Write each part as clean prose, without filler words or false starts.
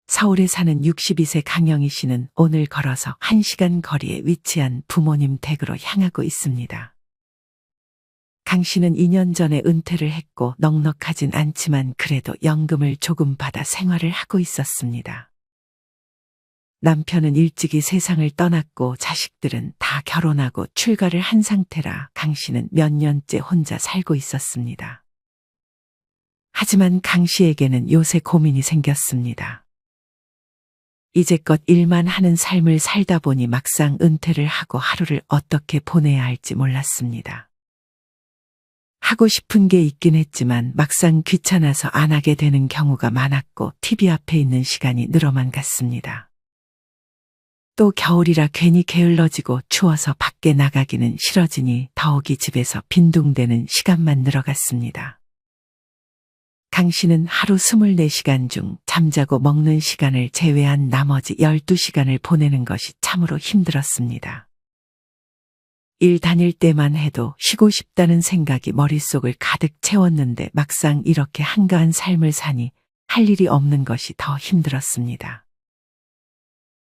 서울에 사는 62세 강영희 씨는 오늘 걸어서 1시간 거리에 위치한 부모님 댁으로 향하고 있습니다. 강 씨는 2년 전에 은퇴를 했고 넉넉하진 않지만 그래도 연금을 조금 받아 생활을 하고 있었습니다. 남편은 일찍이 세상을 떠났고 자식들은 다 결혼하고 출가를 한 상태라 강 씨는 몇 년째 혼자 살고 있었습니다. 하지만 강 씨에게는 요새 고민이 생겼습니다. 이제껏 일만 하는 삶을 살다 보니 막상 은퇴를 하고 하루를 어떻게 보내야 할지 몰랐습니다. 하고 싶은 게 있긴 했지만 막상 귀찮아서 안 하게 되는 경우가 많았고 TV 앞에 있는 시간이 늘어만 갔습니다. 또 겨울이라 괜히 게을러지고 추워서 밖에 나가기는 싫어지니 더욱이 집에서 빈둥대는 시간만 늘어갔습니다. 강 씨는 하루 24시간 중 잠자고 먹는 시간을 제외한 나머지 12시간을 보내는 것이 참으로 힘들었습니다. 일 다닐 때만 해도 쉬고 싶다는 생각이 머릿속을 가득 채웠는데 막상 이렇게 한가한 삶을 사니 할 일이 없는 것이 더 힘들었습니다.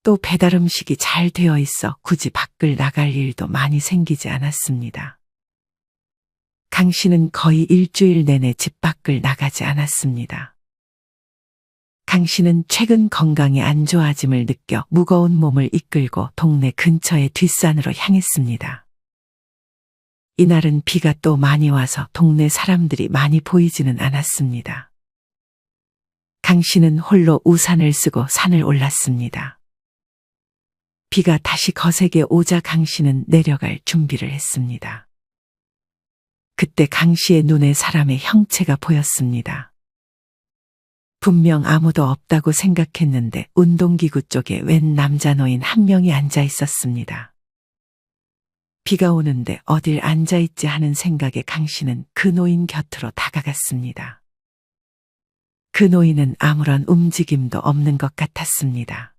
또 배달 음식이 잘 되어 있어 굳이 밖을 나갈 일도 많이 생기지 않았습니다. 강 씨는 거의 일주일 내내 집 밖을 나가지 않았습니다. 강 씨는 최근 건강이 안 좋아짐을 느껴 무거운 몸을 이끌고 동네 근처의 뒷산으로 향했습니다. 이날은 비가 또 많이 와서 동네 사람들이 많이 보이지는 않았습니다. 강 씨는 홀로 우산을 쓰고 산을 올랐습니다. 비가 다시 거세게 오자 강 씨는 내려갈 준비를 했습니다. 그때 강 씨의 눈에 사람의 형체가 보였습니다. 분명 아무도 없다고 생각했는데 운동기구 쪽에 웬 남자 노인 한 명이 앉아 있었습니다. 비가 오는데 어딜 앉아있지 하는 생각에 강 씨는 그 노인 곁으로 다가갔습니다. 그 노인은 아무런 움직임도 없는 것 같았습니다.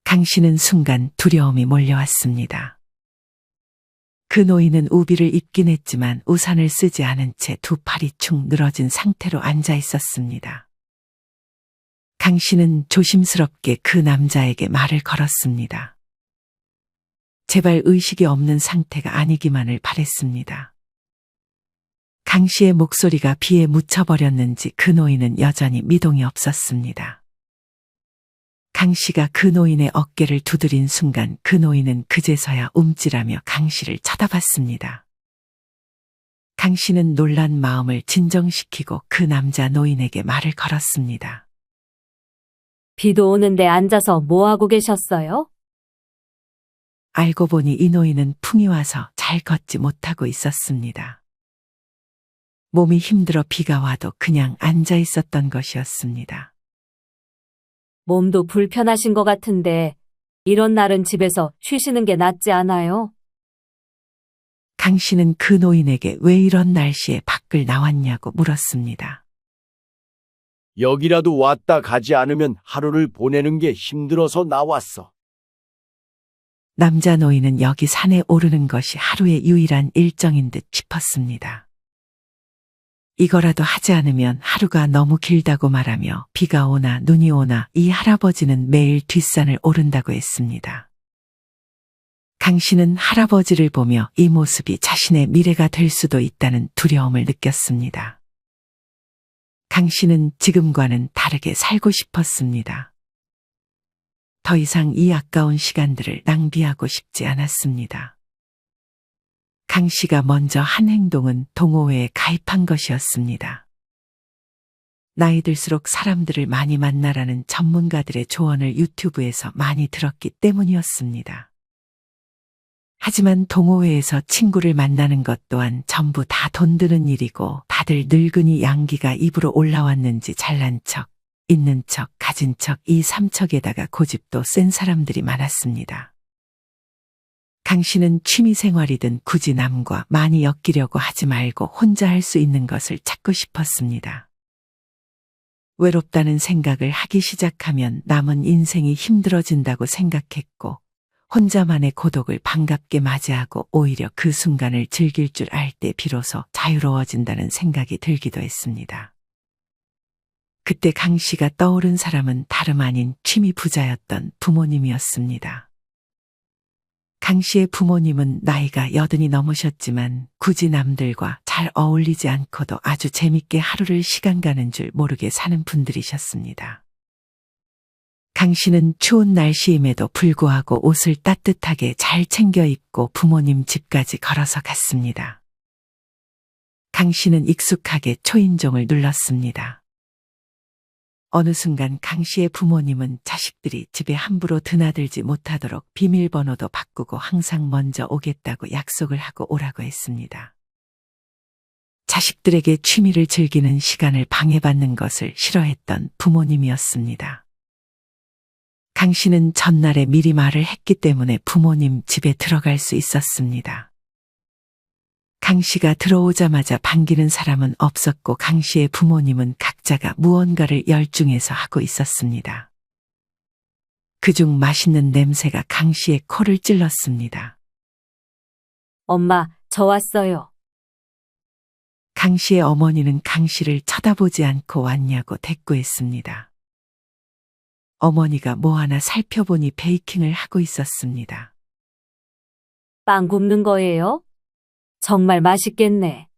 강 씨는 순간 두려움이 몰려왔습니다. 그 노인은 우비를 입긴 했지만 우산을 쓰지 않은 채 두 팔이 축 늘어진 상태로 앉아 있었습니다. 강 씨는 조심스럽게 그 남자에게 말을 걸었습니다. 제발 의식이 없는 상태가 아니기만을 바랬습니다. 강 씨의 목소리가 비에 묻혀버렸는지 그 노인은 여전히 미동이 없었습니다. 강 씨가 그 노인의 어깨를 두드린 순간 그 노인은 그제서야 움찔하며 강 씨를 쳐다봤습니다. 강 씨는 놀란 마음을 진정시키고 그 남자 노인에게 말을 걸었습니다. 비도 오는데 앉아서 뭐 하고 계셨어요? 알고 보니 이 노인은 풍이 와서 잘 걷지 못하고 있었습니다. 몸이 힘들어 비가 와도 그냥 앉아 있었던 것이었습니다. 몸도 불편하신 것 같은데 이런 날은 집에서 쉬시는 게 낫지 않아요? 강 씨는 그 노인에게 왜 이런 날씨에 밖을 나왔냐고 물었습니다. 여기라도 왔다 가지 않으면 하루를 보내는 게 힘들어서 나왔어. 남자 노인은 여기 산에 오르는 것이 하루의 유일한 일정인 듯 싶었습니다. 이거라도 하지 않으면 하루가 너무 길다고 말하며 비가 오나 눈이 오나 이 할아버지는 매일 뒷산을 오른다고 했습니다. 강 씨는 할아버지를 보며 이 모습이 자신의 미래가 될 수도 있다는 두려움을 느꼈습니다. 강 씨는 지금과는 다르게 살고 싶었습니다. 더 이상 이 아까운 시간들을 낭비하고 싶지 않았습니다. 강 씨가 먼저 한 행동은 동호회에 가입한 것이었습니다. 나이 들수록 사람들을 많이 만나라는 전문가들의 조언을 유튜브에서 많이 들었기 때문이었습니다. 하지만 동호회에서 친구를 만나는 것 또한 전부 다 돈 드는 일이고 다들 늙은이 양기가 입으로 올라왔는지 잘난 척, 있는 척, 가진 척 이 삼척에다가 고집도 센 사람들이 많았습니다. 강 씨는 취미생활이든 굳이 남과 많이 엮이려고 하지 말고 혼자 할 수 있는 것을 찾고 싶었습니다. 외롭다는 생각을 하기 시작하면 남은 인생이 힘들어진다고 생각했고 혼자만의 고독을 반갑게 맞이하고 오히려 그 순간을 즐길 줄 알 때 비로소 자유로워진다는 생각이 들기도 했습니다. 그때 강 씨가 떠오른 사람은 다름 아닌 취미 부자였던 부모님이었습니다. 강 씨의 부모님은 나이가 80이 넘으셨지만 굳이 남들과 잘 어울리지 않고도 아주 재밌게 하루를 시간 가는 줄 모르게 사는 분들이셨습니다. 강 씨는 추운 날씨임에도 불구하고 옷을 따뜻하게 잘 챙겨 입고 부모님 집까지 걸어서 갔습니다. 강 씨는 익숙하게 초인종을 눌렀습니다. 어느 순간 강 씨의 부모님은 자식들이 집에 함부로 드나들지 못하도록 비밀번호도 바꾸고 항상 먼저 오겠다고 약속을 하고 오라고 했습니다. 자식들에게 취미를 즐기는 시간을 방해받는 것을 싫어했던 부모님이었습니다. 강 씨는 전날에 미리 말을 했기 때문에 부모님 집에 들어갈 수 있었습니다. 강 씨가 들어오자마자 반기는 사람은 없었고 강 씨의 부모님은 각자가 무언가를 열중해서 하고 있었습니다. 그중 맛있는 냄새가 강 씨의 코를 찔렀습니다. 엄마, 저 왔어요. 강 씨의 어머니는 강 씨를 쳐다보지 않고 왔냐고 대꾸했습니다. 어머니가 뭐 하나 살펴보니 베이킹을 하고 있었습니다. 빵 굽는 거예요? 정말 맛있겠네.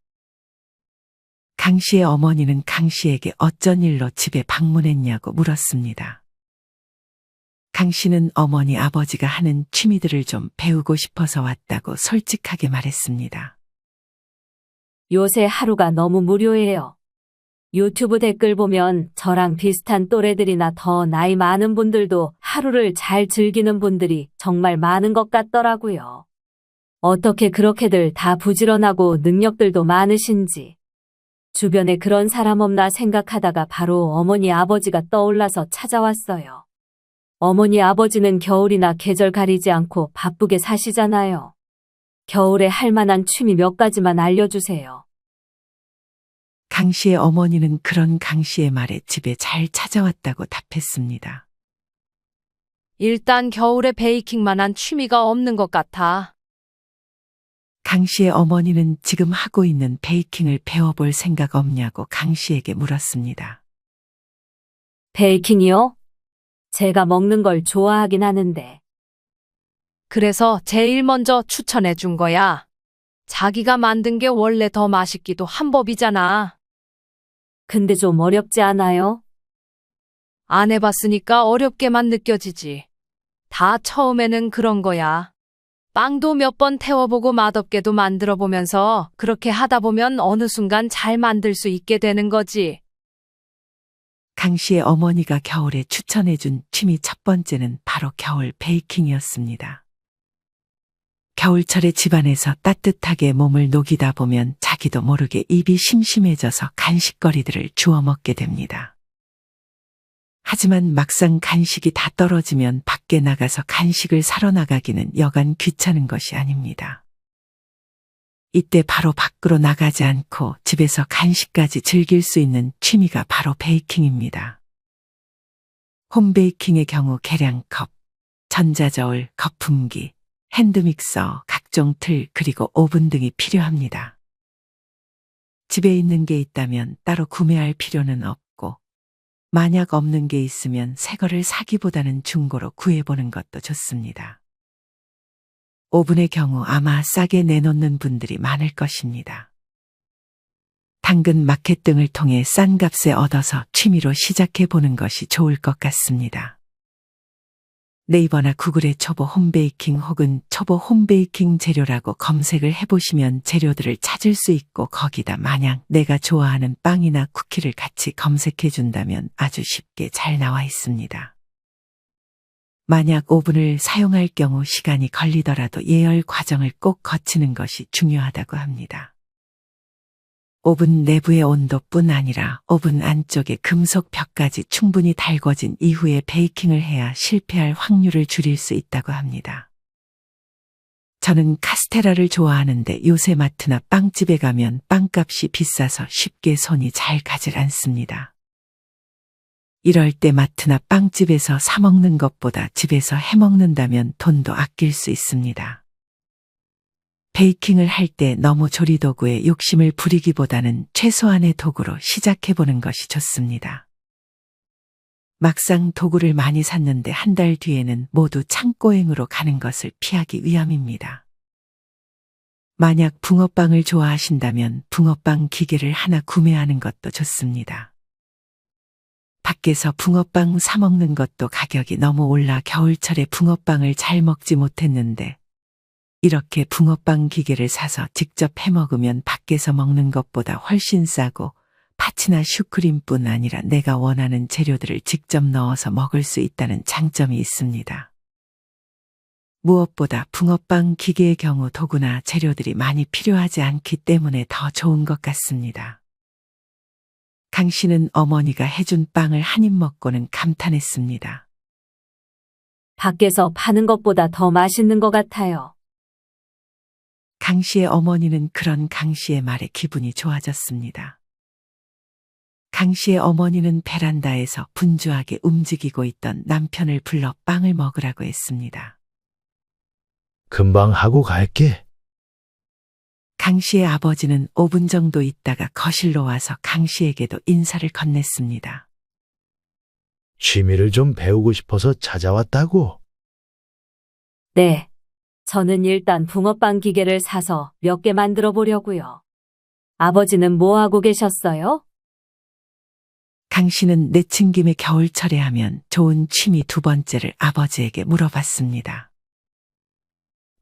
강 씨의 어머니는 강 씨에게 어쩐 일로 집에 방문했냐고 물었습니다. 강 씨는 어머니 아버지가 하는 취미들을 좀 배우고 싶어서 왔다고 솔직하게 말했습니다. 요새 하루가 너무 무료해요. 유튜브 댓글 보면 저랑 비슷한 또래들이나 더 나이 많은 분들도 하루를 잘 즐기는 분들이 정말 많은 것 같더라고요. 어떻게 그렇게들 다 부지런하고 능력들도 많으신지. 주변에 그런 사람 없나 생각하다가 바로 어머니 아버지가 떠올라서 찾아왔어요. 어머니 아버지는 겨울이나 계절 가리지 않고 바쁘게 사시잖아요. 겨울에 할 만한 취미 몇 가지만 알려주세요. 강 씨의 어머니는 그런 강 씨의 말에 집에 잘 찾아왔다고 답했습니다. 일단 겨울에 베이킹만한 취미가 없는 것 같아. 강 씨의 어머니는 지금 하고 있는 베이킹을 배워볼 생각 없냐고 강 씨에게 물었습니다. 베이킹이요? 제가 먹는 걸 좋아하긴 하는데. 그래서 제일 먼저 추천해 준 거야. 자기가 만든 게 원래 더 맛있기도 한 법이잖아. 근데 좀 어렵지 않아요? 안 해봤으니까 어렵게만 느껴지지. 다 처음에는 그런 거야. 빵도 몇 번 태워보고 맛없게도 만들어 보면서 그렇게 하다 보면 어느 순간 잘 만들 수 있게 되는 거지. 강 씨의 어머니가 겨울에 추천해준 취미 첫 번째는 바로 겨울 베이킹이었습니다. 겨울철에 집안에서 따뜻하게 몸을 녹이다 보면 자기도 모르게 입이 심심해져서 간식거리들을 주워 먹게 됩니다. 하지만 막상 간식이 다 떨어지면 밖에 나가서 간식을 사러 나가기는 여간 귀찮은 것이 아닙니다. 이때 바로 밖으로 나가지 않고 집에서 간식까지 즐길 수 있는 취미가 바로 베이킹입니다. 홈베이킹의 경우 계량컵, 전자저울, 거품기, 핸드믹서, 각종 틀, 그리고 오븐 등이 필요합니다. 집에 있는 게 있다면 따로 구매할 필요는 없고, 만약 없는 게 있으면 새 거를 사기보다는 중고로 구해보는 것도 좋습니다. 오븐의 경우 아마 싸게 내놓는 분들이 많을 것입니다. 당근 마켓 등을 통해 싼 값에 얻어서 취미로 시작해보는 것이 좋을 것 같습니다. 네이버나 구글에 초보 홈베이킹 혹은 초보 홈베이킹 재료라고 검색을 해보시면 재료들을 찾을 수 있고 거기다 만약 내가 좋아하는 빵이나 쿠키를 같이 검색해 준다면 아주 쉽게 잘 나와 있습니다. 만약 오븐을 사용할 경우 시간이 걸리더라도 예열 과정을 꼭 거치는 것이 중요하다고 합니다. 오븐 내부의 온도뿐 아니라 오븐 안쪽의 금속 벽까지 충분히 달궈진 이후에 베이킹을 해야 실패할 확률을 줄일 수 있다고 합니다. 저는 카스테라를 좋아하는데 요새 마트나 빵집에 가면 빵값이 비싸서 쉽게 손이 잘 가질 않습니다. 이럴 때 마트나 빵집에서 사 먹는 것보다 집에서 해 먹는다면 돈도 아낄 수 있습니다. 베이킹을 할 때 너무 조리도구에 욕심을 부리기보다는 최소한의 도구로 시작해보는 것이 좋습니다. 막상 도구를 많이 샀는데 한 달 뒤에는 모두 창고행으로 가는 것을 피하기 위함입니다. 만약 붕어빵을 좋아하신다면 붕어빵 기계를 하나 구매하는 것도 좋습니다. 밖에서 붕어빵 사 먹는 것도 가격이 너무 올라 겨울철에 붕어빵을 잘 먹지 못했는데 이렇게 붕어빵 기계를 사서 직접 해 먹으면 밖에서 먹는 것보다 훨씬 싸고 파치나 슈크림뿐 아니라 내가 원하는 재료들을 직접 넣어서 먹을 수 있다는 장점이 있습니다. 무엇보다 붕어빵 기계의 경우 도구나 재료들이 많이 필요하지 않기 때문에 더 좋은 것 같습니다. 강 씨는 어머니가 해준 빵을 한 입 먹고는 감탄했습니다. 밖에서 파는 것보다 더 맛있는 것 같아요. 강 씨의 어머니는 그런 강 씨의 말에 기분이 좋아졌습니다. 강 씨의 어머니는 베란다에서 분주하게 움직이고 있던 남편을 불러 빵을 먹으라고 했습니다. 금방 하고 갈게. 강 씨의 아버지는 5분 정도 있다가 거실로 와서 강 씨에게도 인사를 건넸습니다. 취미를 좀 배우고 싶어서 찾아왔다고. 네. 저는 일단 붕어빵 기계를 사서 몇 개 만들어 보려고요. 아버지는 뭐 하고 계셨어요? 강 씨는 내친 김에 겨울철에 하면 좋은 취미 두 번째를 아버지에게 물어봤습니다.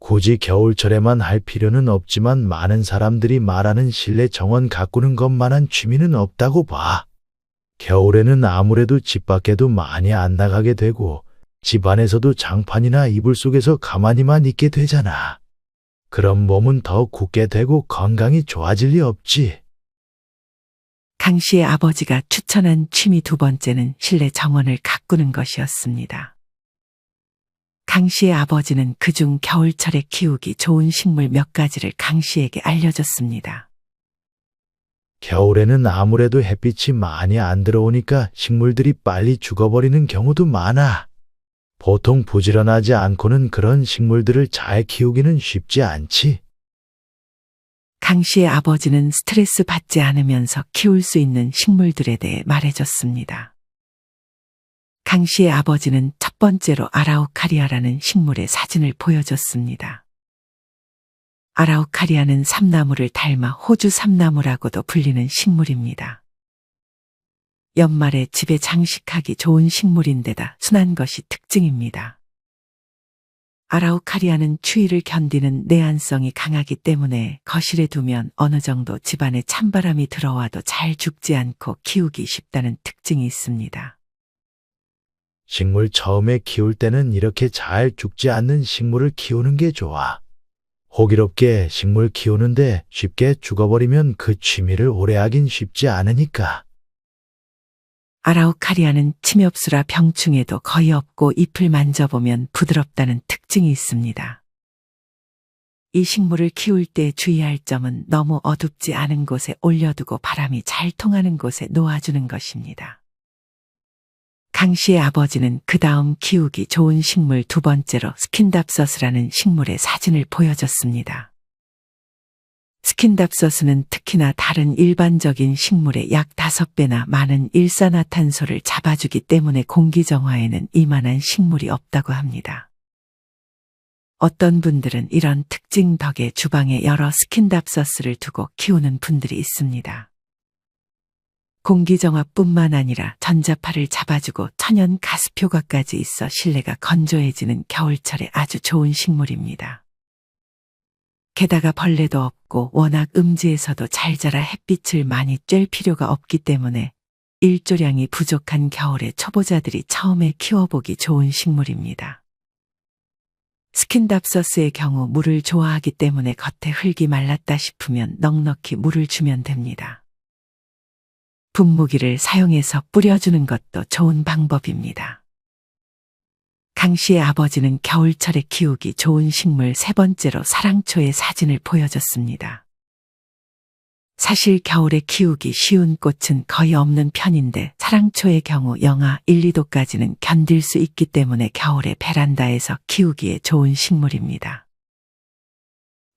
굳이 겨울철에만 할 필요는 없지만 많은 사람들이 말하는 실내 정원 가꾸는 것만한 취미는 없다고 봐. 겨울에는 아무래도 집 밖에도 많이 안 나가게 되고 집 안에서도 장판이나 이불 속에서 가만히만 있게 되잖아. 그럼 몸은 더 굳게 되고 건강이 좋아질 리 없지. 강 씨의 아버지가 추천한 취미 두 번째는 실내 정원을 가꾸는 것이었습니다. 강 씨의 아버지는 그중 겨울철에 키우기 좋은 식물 몇 가지를 강 씨에게 알려줬습니다. 겨울에는 아무래도 햇빛이 많이 안 들어오니까 식물들이 빨리 죽어버리는 경우도 많아. 보통 부지런하지 않고는 그런 식물들을 잘 키우기는 쉽지 않지. 강 씨의 아버지는 스트레스 받지 않으면서 키울 수 있는 식물들에 대해 말해줬습니다. 강 씨의 아버지는 첫 번째로 아라우카리아라는 식물의 사진을 보여줬습니다. 아라우카리아는 삼나무를 닮아 호주 삼나무라고도 불리는 식물입니다. 연말에 집에 장식하기 좋은 식물인데다 순한 것이 특징입니다. 아라우카리아는 추위를 견디는 내한성이 강하기 때문에 거실에 두면 어느 정도 집안에 찬바람이 들어와도 잘 죽지 않고 키우기 쉽다는 특징이 있습니다. 식물 처음에 키울 때는 이렇게 잘 죽지 않는 식물을 키우는 게 좋아. 호기롭게 식물 키우는데 쉽게 죽어버리면 그 취미를 오래 하긴 쉽지 않으니까. 아라우카리아는 침엽수라 병충해도 거의 없고 잎을 만져보면 부드럽다는 특징이 있습니다. 이 식물을 키울 때 주의할 점은 너무 어둡지 않은 곳에 올려두고 바람이 잘 통하는 곳에 놓아주는 것입니다. 강 씨의 아버지는 그 다음 키우기 좋은 식물 두 번째로 스킨답서스라는 식물의 사진을 보여줬습니다. 스킨답서스는 특히나 다른 일반적인 식물의 약 5배나 많은 일산화탄소를 잡아주기 때문에 공기정화에는 이만한 식물이 없다고 합니다. 어떤 분들은 이런 특징 덕에 주방에 여러 스킨답서스를 두고 키우는 분들이 있습니다. 공기정화뿐만 아니라 전자파를 잡아주고 천연 가스표가까지 있어 실내가 건조해지는 겨울철에 아주 좋은 식물입니다. 게다가 벌레도 없고 워낙 음지에서도 잘 자라 햇빛을 많이 쬐 필요가 없기 때문에 일조량이 부족한 겨울에 초보자들이 처음에 키워보기 좋은 식물입니다. 스킨답서스의 경우 물을 좋아하기 때문에 겉에 흙이 말랐다 싶으면 넉넉히 물을 주면 됩니다. 분무기를 사용해서 뿌려주는 것도 좋은 방법입니다. 강 씨의 아버지는 겨울철에 키우기 좋은 식물 세 번째로 사랑초의 사진을 보여줬습니다. 사실 겨울에 키우기 쉬운 꽃은 거의 없는 편인데 사랑초의 경우 영하 1, 2도까지는 견딜 수 있기 때문에 겨울에 베란다에서 키우기에 좋은 식물입니다.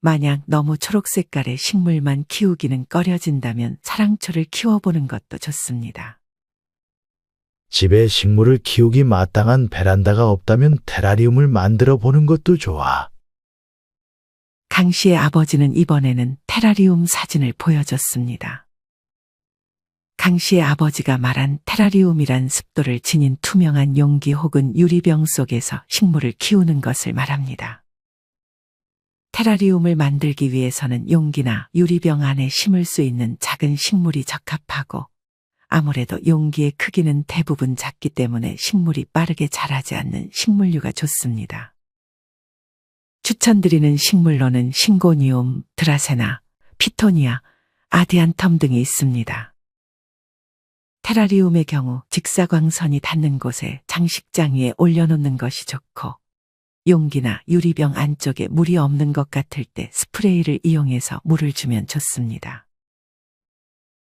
만약 너무 초록색깔의 식물만 키우기는 꺼려진다면 사랑초를 키워보는 것도 좋습니다. 집에 식물을 키우기 마땅한 베란다가 없다면 테라리움을 만들어 보는 것도 좋아. 강 씨의 아버지는 이번에는 테라리움 사진을 보여줬습니다. 강 씨의 아버지가 말한 테라리움이란 습도를 지닌 투명한 용기 혹은 유리병 속에서 식물을 키우는 것을 말합니다. 테라리움을 만들기 위해서는 용기나 유리병 안에 심을 수 있는 작은 식물이 적합하고, 아무래도 용기의 크기는 대부분 작기 때문에 식물이 빠르게 자라지 않는 식물류가 좋습니다. 추천드리는 식물로는 싱고니움, 드라세나, 피토니아, 아디안텀 등이 있습니다. 테라리움의 경우 직사광선이 닿는 곳에 장식장 위에 올려놓는 것이 좋고, 용기나 유리병 안쪽에 물이 없는 것 같을 때 스프레이를 이용해서 물을 주면 좋습니다.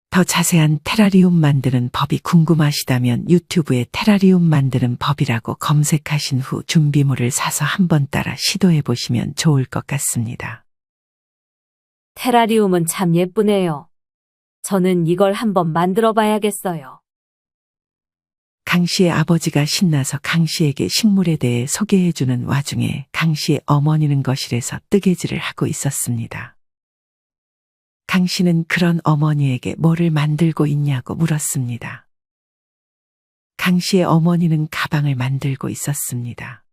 더 자세한 테라리움 만드는 법이 궁금하시다면 유튜브에 테라리움 만드는 법이라고 검색하신 후 준비물을 사서 한번 따라 시도해 보시면 좋을 것 같습니다. 테라리움은 참 예쁘네요. 저는 이걸 한번 만들어 봐야겠어요. 강 씨의 아버지가 신나서 강 씨에게 식물에 대해 소개해 주는 와중에 강 씨의 어머니는 거실에서 뜨개질을 하고 있었습니다. 강 씨는 그런 어머니에게 뭐를 만들고 있냐고 물었습니다. 강 씨의 어머니는 가방을 만들고 있었습니다.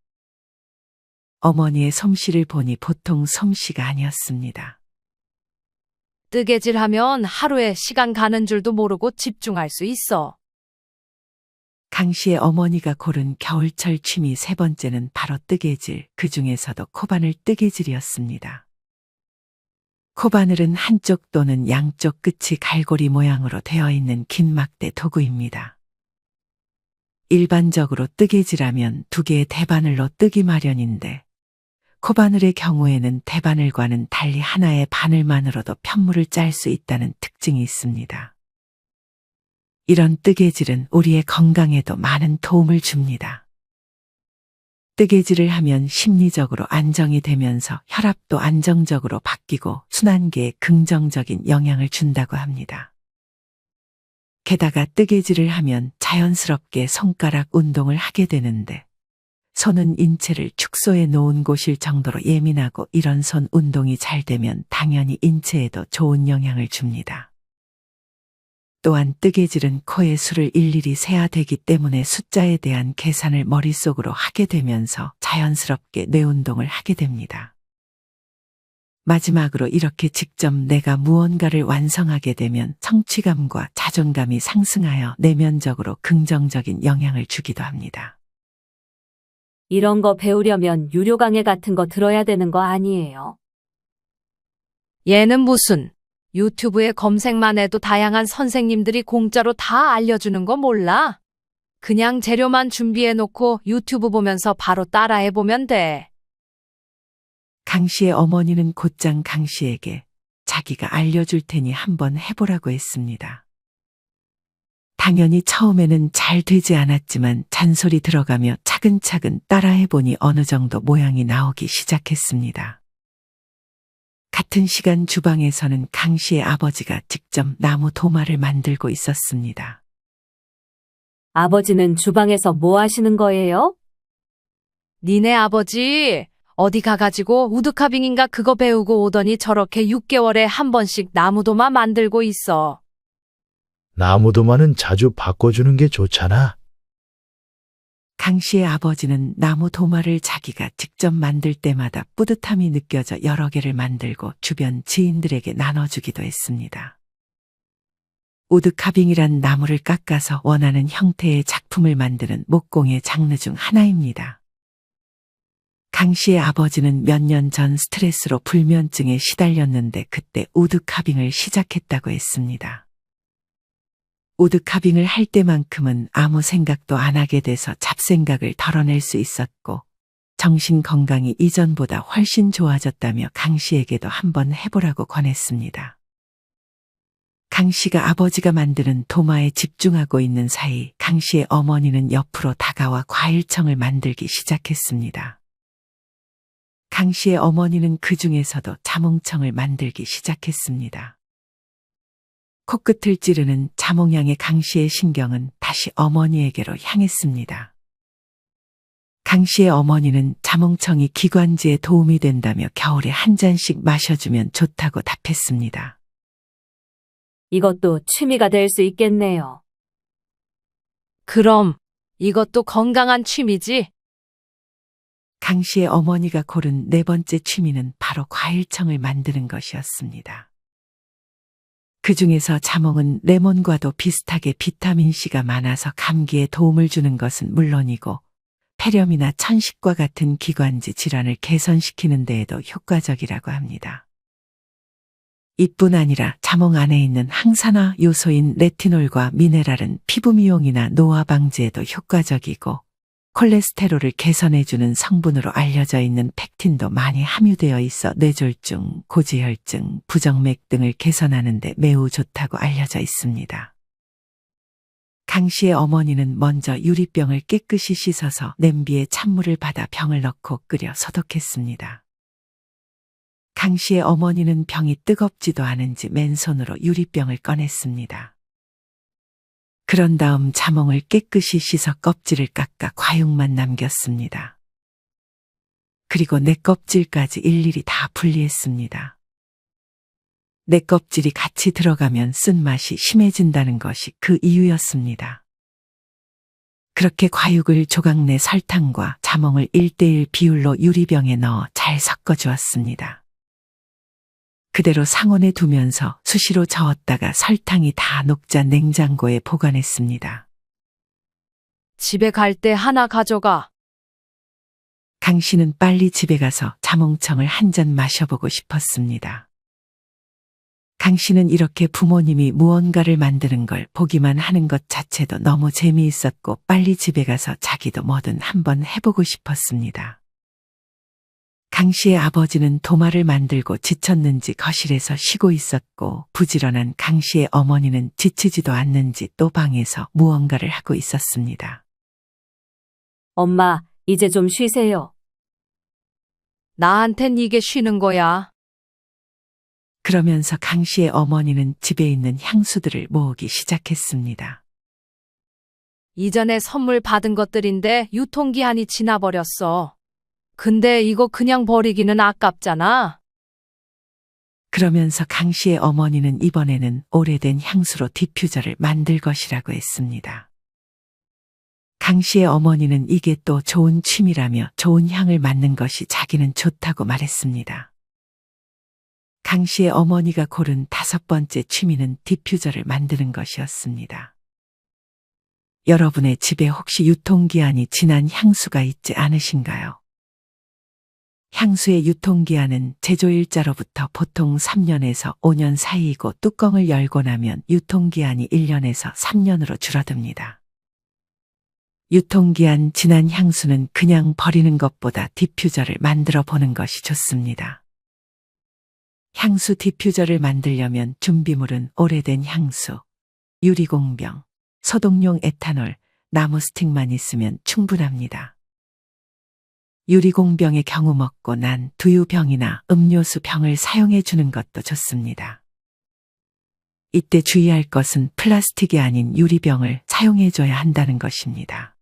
어머니의 솜씨를 보니 보통 솜씨가 아니었습니다. 뜨개질하면 하루에 시간 가는 줄도 모르고 집중할 수 있어. 강 씨의 어머니가 고른 겨울철 취미 세 번째는 바로 뜨개질, 그 중에서도 코바늘 뜨개질이었습니다. 코바늘은 한쪽 또는 양쪽 끝이 갈고리 모양으로 되어 있는 긴 막대 도구입니다. 일반적으로 뜨개질하면 두 개의 대바늘로 뜨기 마련인데, 코바늘의 경우에는 대바늘과는 달리 하나의 바늘만으로도 편물을 짤 수 있다는 특징이 있습니다. 이런 뜨개질은 우리의 건강에도 많은 도움을 줍니다. 뜨개질을 하면 심리적으로 안정이 되면서 혈압도 안정적으로 바뀌고 순환계에 긍정적인 영향을 준다고 합니다. 게다가 뜨개질을 하면 자연스럽게 손가락 운동을 하게 되는데, 손은 인체를 축소해 놓은 곳일 정도로 예민하고 이런 손 운동이 잘 되면 당연히 인체에도 좋은 영향을 줍니다. 또한 뜨개질은 코의 수를 일일이 세야 되기 때문에 숫자에 대한 계산을 머릿속으로 하게 되면서 자연스럽게 뇌 운동을 하게 됩니다. 마지막으로 이렇게 직접 내가 무언가를 완성하게 되면 성취감과 자존감이 상승하여 내면적으로 긍정적인 영향을 주기도 합니다. 이런 거 배우려면 유료 강의 같은 거 들어야 되는 거 아니에요? 얘는 무슨 유튜브에 검색만 해도 다양한 선생님들이 공짜로 다 알려주는 거 몰라? 그냥 재료만 준비해 놓고 유튜브 보면서 바로 따라해 보면 돼. 강 씨의 어머니는 곧장 강 씨에게 자기가 알려줄 테니 한번 해보라고 했습니다. 당연히 처음에는 잘 되지 않았지만 잔소리 들어가며 차근차근 따라해보니 어느 정도 모양이 나오기 시작했습니다. 같은 시간 주방에서는 강 씨의 아버지가 직접 나무 도마를 만들고 있었습니다. 아버지는 주방에서 뭐 하시는 거예요? 니네 아버지 어디 가가지고 우드카빙인가 그거 배우고 오더니 저렇게 6개월에 한 번씩 나무도마 만들고 있어. 나무도마는 자주 바꿔주는 게 좋잖아. 강 씨의 아버지는 나무 도마를 자기가 직접 만들 때마다 뿌듯함이 느껴져 여러 개를 만들고 주변 지인들에게 나눠주기도 했습니다. 우드카빙이란 나무를 깎아서 원하는 형태의 작품을 만드는 목공의 장르 중 하나입니다. 강 씨의 아버지는 몇 년 전 스트레스로 불면증에 시달렸는데 그때 우드카빙을 시작했다고 했습니다. 우드카빙을 할 때만큼은 아무 생각도 안 하게 돼서 잡생각을 덜어낼 수 있었고 정신 건강이 이전보다 훨씬 좋아졌다며 강 씨에게도 한번 해보라고 권했습니다. 강 씨가 아버지가 만드는 도마에 집중하고 있는 사이 강 씨의 어머니는 옆으로 다가와 과일청을 만들기 시작했습니다. 강 씨의 어머니는 그 중에서도 자몽청을 만들기 시작했습니다. 코끝을 찌르는 자몽향의 강 씨의 신경은 다시 어머니에게로 향했습니다. 강 씨의 어머니는 자몽청이 기관지에 도움이 된다며 겨울에 한 잔씩 마셔주면 좋다고 답했습니다. 이것도 취미가 될 수 있겠네요. 그럼 이것도 건강한 취미지? 강 씨의 어머니가 고른 네 번째 취미는 바로 과일청을 만드는 것이었습니다. 그 중에서 자몽은 레몬과도 비슷하게 비타민C가 많아서 감기에 도움을 주는 것은 물론이고 폐렴이나 천식과 같은 기관지 질환을 개선시키는 데에도 효과적이라고 합니다. 이뿐 아니라 자몽 안에 있는 항산화 요소인 레티놀과 미네랄은 피부 미용이나 노화 방지에도 효과적이고 콜레스테롤을 개선해주는 성분으로 알려져 있는 펙틴도 많이 함유되어 있어 뇌졸중, 고지혈증, 부정맥 등을 개선하는 데 매우 좋다고 알려져 있습니다. 강 씨의 어머니는 먼저 유리병을 깨끗이 씻어서 냄비에 찬물을 받아 병을 넣고 끓여 소독했습니다. 강 씨의 어머니는 병이 뜨겁지도 않은지 맨손으로 유리병을 꺼냈습니다. 그런 다음 자몽을 깨끗이 씻어 껍질을 깎아 과육만 남겼습니다. 그리고 내 껍질까지 일일이 다 분리했습니다. 내 껍질이 같이 들어가면 쓴맛이 심해진다는 것이 그 이유였습니다. 그렇게 과육을 조각 내 설탕과 자몽을 1:1 비율로 유리병에 넣어 잘 섞어주었습니다. 그대로 상온에 두면서 수시로 저었다가 설탕이 다 녹자 냉장고에 보관했습니다. 집에 갈 때 하나 가져가. 강 씨는 빨리 집에 가서 자몽청을 한 잔 마셔보고 싶었습니다. 강 씨는 이렇게 부모님이 무언가를 만드는 걸 보기만 하는 것 자체도 너무 재미있었고 빨리 집에 가서 자기도 뭐든 한번 해보고 싶었습니다. 강 씨의 아버지는 도마를 만들고 지쳤는지 거실에서 쉬고 있었고 부지런한 강 씨의 어머니는 지치지도 않는지 또 방에서 무언가를 하고 있었습니다. 엄마, 이제 좀 쉬세요. 나한텐 이게 쉬는 거야. 그러면서 강 씨의 어머니는 집에 있는 향수들을 모으기 시작했습니다. 이전에 선물 받은 것들인데 유통기한이 지나버렸어. 근데 이거 그냥 버리기는 아깝잖아. 그러면서 강 씨의 어머니는 이번에는 오래된 향수로 디퓨저를 만들 것이라고 했습니다. 강 씨의 어머니는 이게 또 좋은 취미라며 좋은 향을 맡는 것이 자기는 좋다고 말했습니다. 강 씨의 어머니가 고른 5번째 취미는 디퓨저를 만드는 것이었습니다. 여러분의 집에 혹시 유통기한이 지난 향수가 있지 않으신가요? 향수의 유통기한은 제조일자로부터 보통 3년에서 5년 사이이고 뚜껑을 열고 나면 유통기한이 1년에서 3년으로 줄어듭니다. 유통기한 지난 향수는 그냥 버리는 것보다 디퓨저를 만들어 보는 것이 좋습니다. 향수 디퓨저를 만들려면 준비물은 오래된 향수, 유리공병, 소독용 에탄올, 나무 스틱만 있으면 충분합니다. 유리공병의 경우 먹고 난 두유병이나 음료수 병을 사용해 주는 것도 좋습니다. 이때 주의할 것은 플라스틱이 아닌 유리병을 사용해 줘야 한다는 것입니다.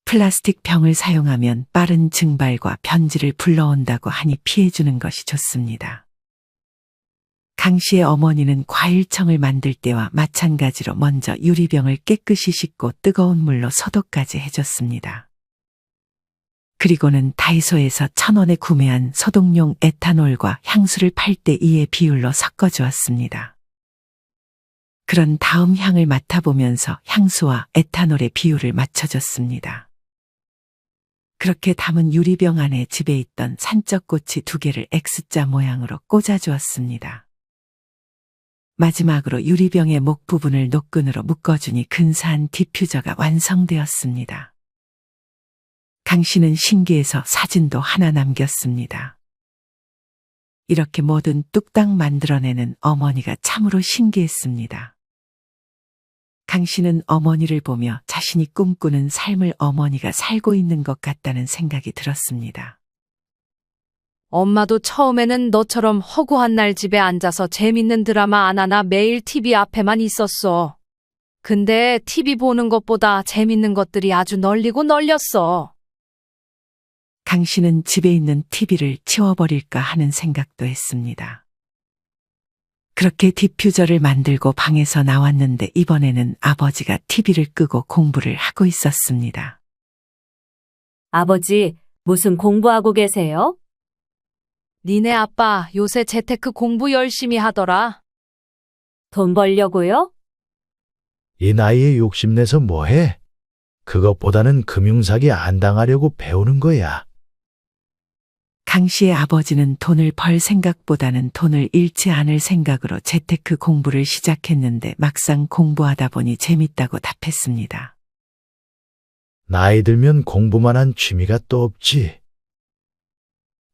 플라스틱 병을 사용하면 빠른 증발과 변질을 불러온다고 하니 피해 주는 것이 좋습니다. 강 씨의 어머니는 과일청을 만들 때와 마찬가지로 먼저 유리병을 깨끗이 씻고 뜨거운 물로 소독까지 해줬습니다. 그리고는 다이소에서 1,000원에 구매한 소독용 에탄올과 향수를 8:2의 비율로 섞어주었습니다. 그런 다음 향을 맡아보면서 향수와 에탄올의 비율을 맞춰줬습니다. 그렇게 담은 유리병 안에 집에 있던 산적꼬치 2개를 X자 모양으로 꽂아주었습니다. 마지막으로 유리병의 목 부분을 노끈으로 묶어주니 근사한 디퓨저가 완성되었습니다. 강 씨는 신기해서 사진도 하나 남겼습니다. 이렇게 뭐든 뚝딱 만들어내는 어머니가 참으로 신기했습니다. 강 씨는 어머니를 보며 자신이 꿈꾸는 삶을 어머니가 살고 있는 것 같다는 생각이 들었습니다. 엄마도 처음에는 너처럼 허구한 날 집에 앉아서 재밌는 드라마 안 하나 매일 TV 앞에만 있었어. 근데 TV 보는 것보다 재밌는 것들이 아주 널리고 널렸어. 강 씨는 집에 있는 TV를 치워버릴까 하는 생각도 했습니다. 그렇게 디퓨저를 만들고 방에서 나왔는데 이번에는 아버지가 TV를 끄고 공부를 하고 있었습니다. 아버지, 무슨 공부하고 계세요? 니네 아빠 요새 재테크 공부 열심히 하더라. 돈 벌려고요? 이 나이에 욕심내서 뭐해? 그것보다는 금융사기 안 당하려고 배우는 거야. 강 씨의 아버지는 돈을 벌 생각보다는 돈을 잃지 않을 생각으로 재테크 공부를 시작했는데 막상 공부하다 보니 재밌다고 답했습니다. 나이 들면 공부만 한 취미가 또 없지.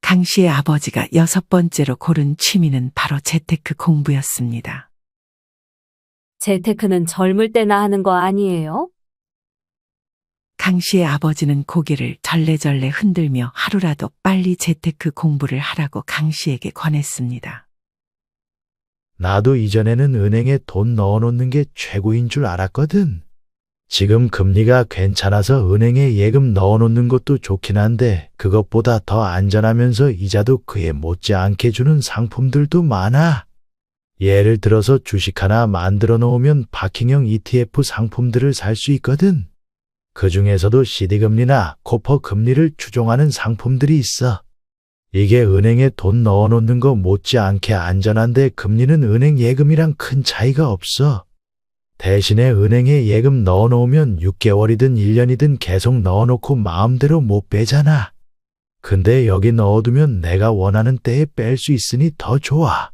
강 씨의 아버지가 6번째로 고른 취미는 바로 재테크 공부였습니다. 재테크는 젊을 때나 하는 거 아니에요? 강 씨의 아버지는 고개를 절레절레 흔들며 하루라도 빨리 재테크 공부를 하라고 강 씨에게 권했습니다. 나도 이전에는 은행에 돈 넣어놓는 게 최고인 줄 알았거든. 지금 금리가 괜찮아서 은행에 예금 넣어놓는 것도 좋긴 한데 그것보다 더 안전하면서 이자도 그에 못지않게 주는 상품들도 많아. 예를 들어서 주식 하나 만들어 놓으면 파킹형 ETF 상품들을 살 수 있거든. 그 중에서도 CD금리나 코퍼 금리를 추종하는 상품들이 있어. 이게 은행에 돈 넣어놓는 거 못지않게 안전한데 금리는 은행 예금이랑 큰 차이가 없어. 대신에 은행에 예금 넣어놓으면 6개월이든 1년이든 계속 넣어놓고 마음대로 못 빼잖아. 근데 여기 넣어두면 내가 원하는 때에 뺄 수 있으니 더 좋아.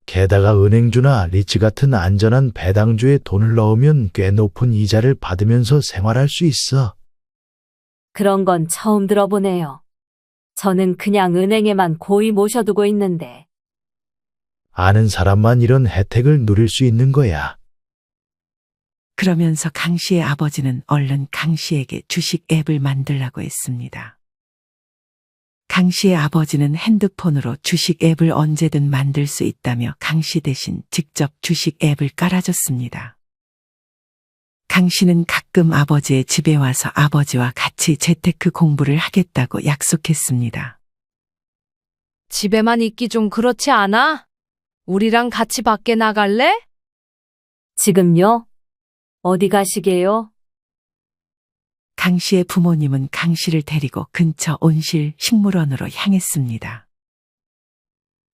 게다가 은행주나 리츠 같은 안전한 배당주에 돈을 넣으면 꽤 높은 이자를 받으면서 생활할 수 있어. 그런 건 처음 들어보네요. 저는 그냥 은행에만 고이 모셔두고 있는데. 아는 사람만 이런 혜택을 누릴 수 있는 거야. 그러면서 강 씨의 아버지는 얼른 강 씨에게 주식 앱을 만들라고 했습니다. 강 씨의 아버지는 핸드폰으로 주식 앱을 언제든 만들 수 있다며 강 씨 대신 직접 주식 앱을 깔아줬습니다. 강 씨는 가끔 아버지의 집에 와서 아버지와 같이 재테크 공부를 하겠다고 약속했습니다. 집에만 있기 좀 그렇지 않아? 우리랑 같이 밖에 나갈래? 지금요? 어디 가시게요? 강 씨의 부모님은 강 씨를 데리고 근처 온실 식물원으로 향했습니다.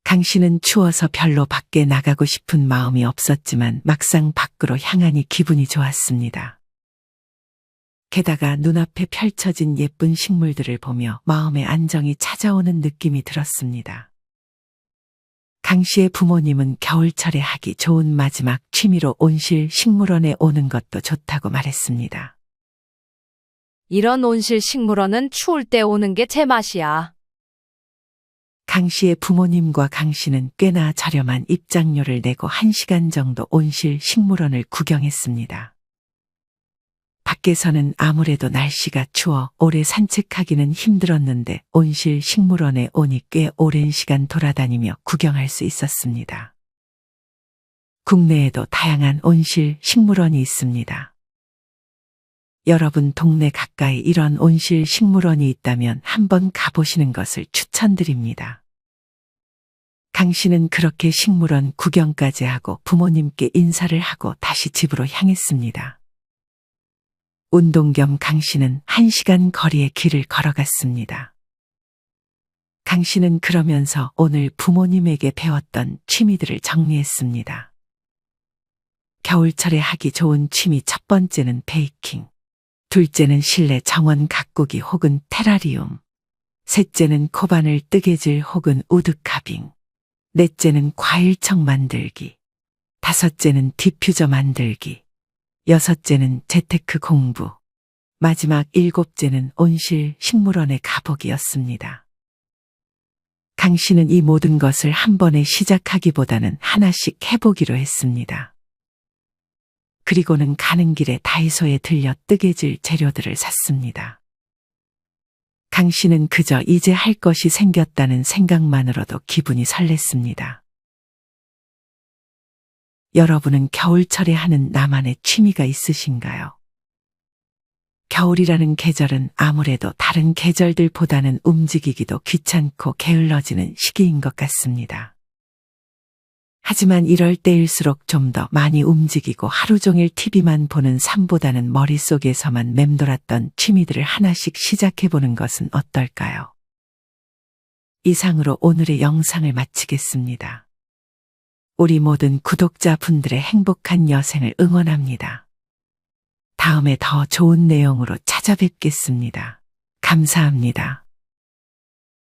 강 씨는 추워서 별로 밖에 나가고 싶은 마음이 없었지만 막상 밖으로 향하니 기분이 좋았습니다. 게다가 눈앞에 펼쳐진 예쁜 식물들을 보며 마음의 안정이 찾아오는 느낌이 들었습니다. 강 씨의 부모님은 겨울철에 하기 좋은 마지막 취미로 온실 식물원에 오는 것도 좋다고 말했습니다. 이런 온실 식물원은 추울 때 오는 게 제맛이야. 강 씨의 부모님과 강 씨는 꽤나 저렴한 입장료를 내고 1시간 정도 온실 식물원을 구경했습니다. 밖에서는 아무래도 날씨가 추워 오래 산책하기는 힘들었는데 온실 식물원에 오니 꽤 오랜 시간 돌아다니며 구경할 수 있었습니다. 국내에도 다양한 온실 식물원이 있습니다. 여러분 동네 가까이 이런 온실 식물원이 있다면 한번 가보시는 것을 추천드립니다. 강 씨는 그렇게 식물원 구경까지 하고 부모님께 인사를 하고 다시 집으로 향했습니다. 운동 겸 강 씨는 1시간 거리의 길을 걸어갔습니다. 강 씨는 그러면서 오늘 부모님에게 배웠던 취미들을 정리했습니다. 겨울철에 하기 좋은 취미 첫 번째는 베이킹. 둘째는 실내 정원 가꾸기 혹은 테라리움. 셋째는 코바늘 뜨개질 혹은 우드카빙. 넷째는 과일청 만들기. 다섯째는 디퓨저 만들기. 여섯째는 재테크 공부. 마지막 일곱째는 온실 식물원에 가보기였습니다. 강 씨는 이 모든 것을 한 번에 시작하기보다는 하나씩 해보기로 했습니다. 그리고는 가는 길에 다이소에 들려 뜨개질 재료들을 샀습니다. 강 씨는 그저 이제 할 것이 생겼다는 생각만으로도 기분이 설렜습니다. 여러분은 겨울철에 하는 나만의 취미가 있으신가요? 겨울이라는 계절은 아무래도 다른 계절들보다는 움직이기도 귀찮고 게을러지는 시기인 것 같습니다. 하지만 이럴 때일수록 좀 더 많이 움직이고 하루 종일 TV만 보는 삶보다는 머릿속에서만 맴돌았던 취미들을 하나씩 시작해보는 것은 어떨까요? 이상으로 오늘의 영상을 마치겠습니다. 우리 모든 구독자분들의 행복한 여생을 응원합니다. 다음에 더 좋은 내용으로 찾아뵙겠습니다. 감사합니다.